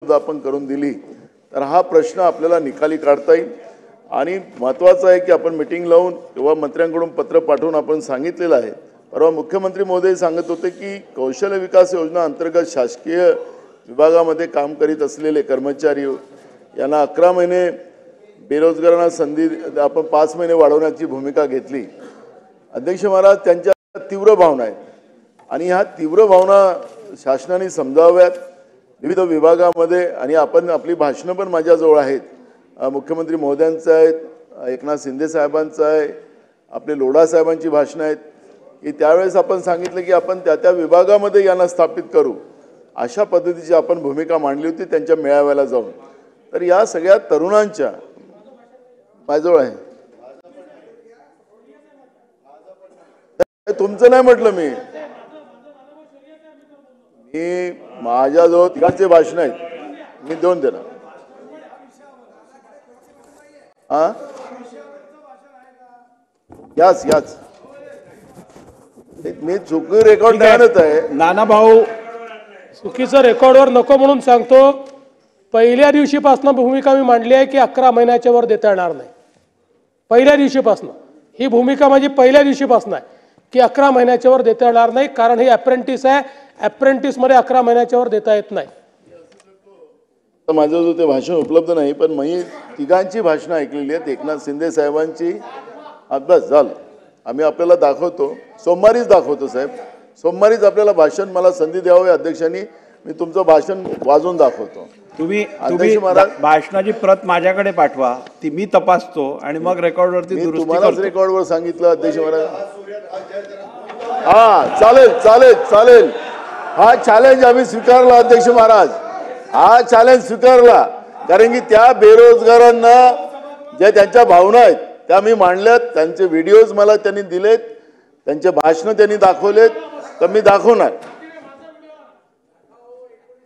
आपण करून दिली तर हा प्रश्न आपल्याला निकाली काढता येईल। आणि महत्त्वाचं आहे की आपण मीटिंग लावून किंवा मंत्र्यांकडून पत्र पाठवून आपण सांगितलेलं आहे। परवा मुख्यमंत्री महोदय सांगत होते की कौशल्य विकास योजना अंतर्गत शासकीय विभागामध्ये काम करीत असलेले कर्मचारी यांना 11 महिने बेरोजगारांना संधी आपण 5 महिने वाढवण्याची भूमिका घेतली। अध्यक्ष महाराज, त्यांच्या तीव्र भावना आहेत आणि ह्या तीव्र भावना शासनाने समजाव्यात विविध विभागामध्ये। आणि आपण आपली भाषणं पण माझ्याजवळ आहेत, मुख्यमंत्री महोदयांचं आहेत, एकनाथ शिंदे साहेबांचं आहे, आपले लोढा साहेबांची भाषणं आहेत की त्यावेळेस आपण सांगितलं की आपण त्या विभागामध्ये यांना स्थापित करू, अशा पद्धतीची आपण भूमिका मांडली होती त्यांच्या मेळाव्याला जाऊन। तर या सगळ्या तरुणांच्या माझ्याजवळ आहे, तुमचं नाही म्हटलं मी माझ्याजवळ तिघांचे भाषण आहेत, मी देऊन देणार। हा याच मी चुकी रेकॉर्ड आणत आहे। नाना भाऊ, चुकीचं रेकॉर्डवर नको म्हणून सांगतो। पहिल्या दिवशीपासून भूमिका मी मांडली आहे की 11 महिन्याच्या वर देता येणार नाही। पहिल्या दिवशीपासून ही भूमिका माझी पहिल्या दिवशीपासून आहे की 11 महिन्याच्या वर देता येणार नाही, कारण ही अप्रेंटिस आहे। अप्रेंटिस मध्ये 11 महिन्याच्या वर देता येत नाही। माझं ते भाषण उपलब्ध नाही, पण मी तिघांची भाषणं ऐकलेली आहेत, एकनाथ शिंदे साहेबांची। बस झालं, आम्ही आपल्याला दाखवतो, सोमवारीच दाखवतो साहेब, सोमवारीच आपल्याला भाषण मला संधी द्यावी अध्यक्षांनी, मी तुमचं भाषण वाजवून दाखवतो। तुम्ही भाषणाची प्रत माझ्याकडे पाठवा, ती मी तपासतो आणि मग रेकॉर्डवरती दुरुस्ती करतो। तुम्हाला रेकॉर्डवर सांगितलं अध्यक्ष महाराज। हा चालेल चालेल चालेल, हा चॅलेंज आम्ही स्वीकारला अध्यक्ष महाराज, हा चॅलेंज स्वीकारला, कारण की त्या बेरोजगारांना ज्या त्यांच्या भावना आहेत त्या मी मांडल्यात, त्यांचे व्हिडिओज मला त्यांनी दिलेत, त्यांचे भाषण त्यांनी दाखवलेत, तर मी दाखवणार।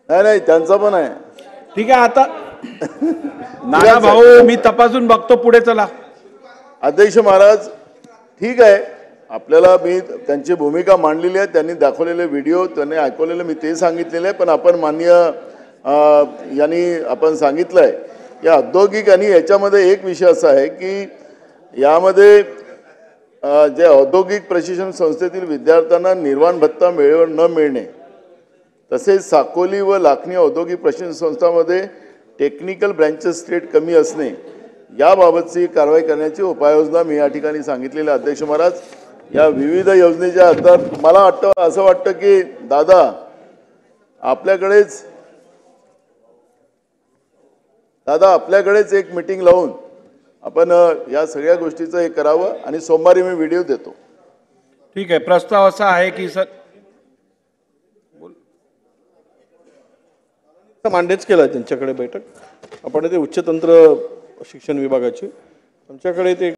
नाही त्यांचं पण आहे। ठीक आहे, आता नाना भाऊ मी तपासून बघतो, पुढे चला। अध्यक्ष महाराज ठीक आहे, आपल्याला मी त्यांची भूमिका मांडलेली आहे, त्यांनी दाखवलेले व्हिडिओ, त्यांनी ऐकवलेले मी ते सांगितलेले आहे। पण आपण माननीय यांनी आपण सांगितलंय की औद्योगिक, आणि याच्यामध्ये एक विषय असा आहे की यामध्ये जे औद्योगिक प्रशिक्षण संस्थेतील विद्यार्थ्यांना निर्वाण भत्ता न मिळणे, तसेच साकोली व लाखनी औद्योगिक प्रशिक्षण संस्थांमध्ये टेक्निकल ब्रँचेस रेट कमी असणे, याबाबतची कारवाई करण्याची उपाययोजना मी या ठिकाणी सांगितलेली आहे। अध्यक्ष महाराज, या विविध योजनेच्या अंतर्गत मला असं वाटतं की दादा आपल्याकडेच एक मीटिंग लावून आपण या सगळ्या गोष्टीचं हे करावं, आणि सोमवारी मी व्हिडिओ देतो। ठीक आहे, प्रस्ताव असा आहे की सर मांडेच केला त्यांच्याकडे बैठक, आपण ते उच्च तंत्र शिक्षण विभागाची आमच्याकडे ते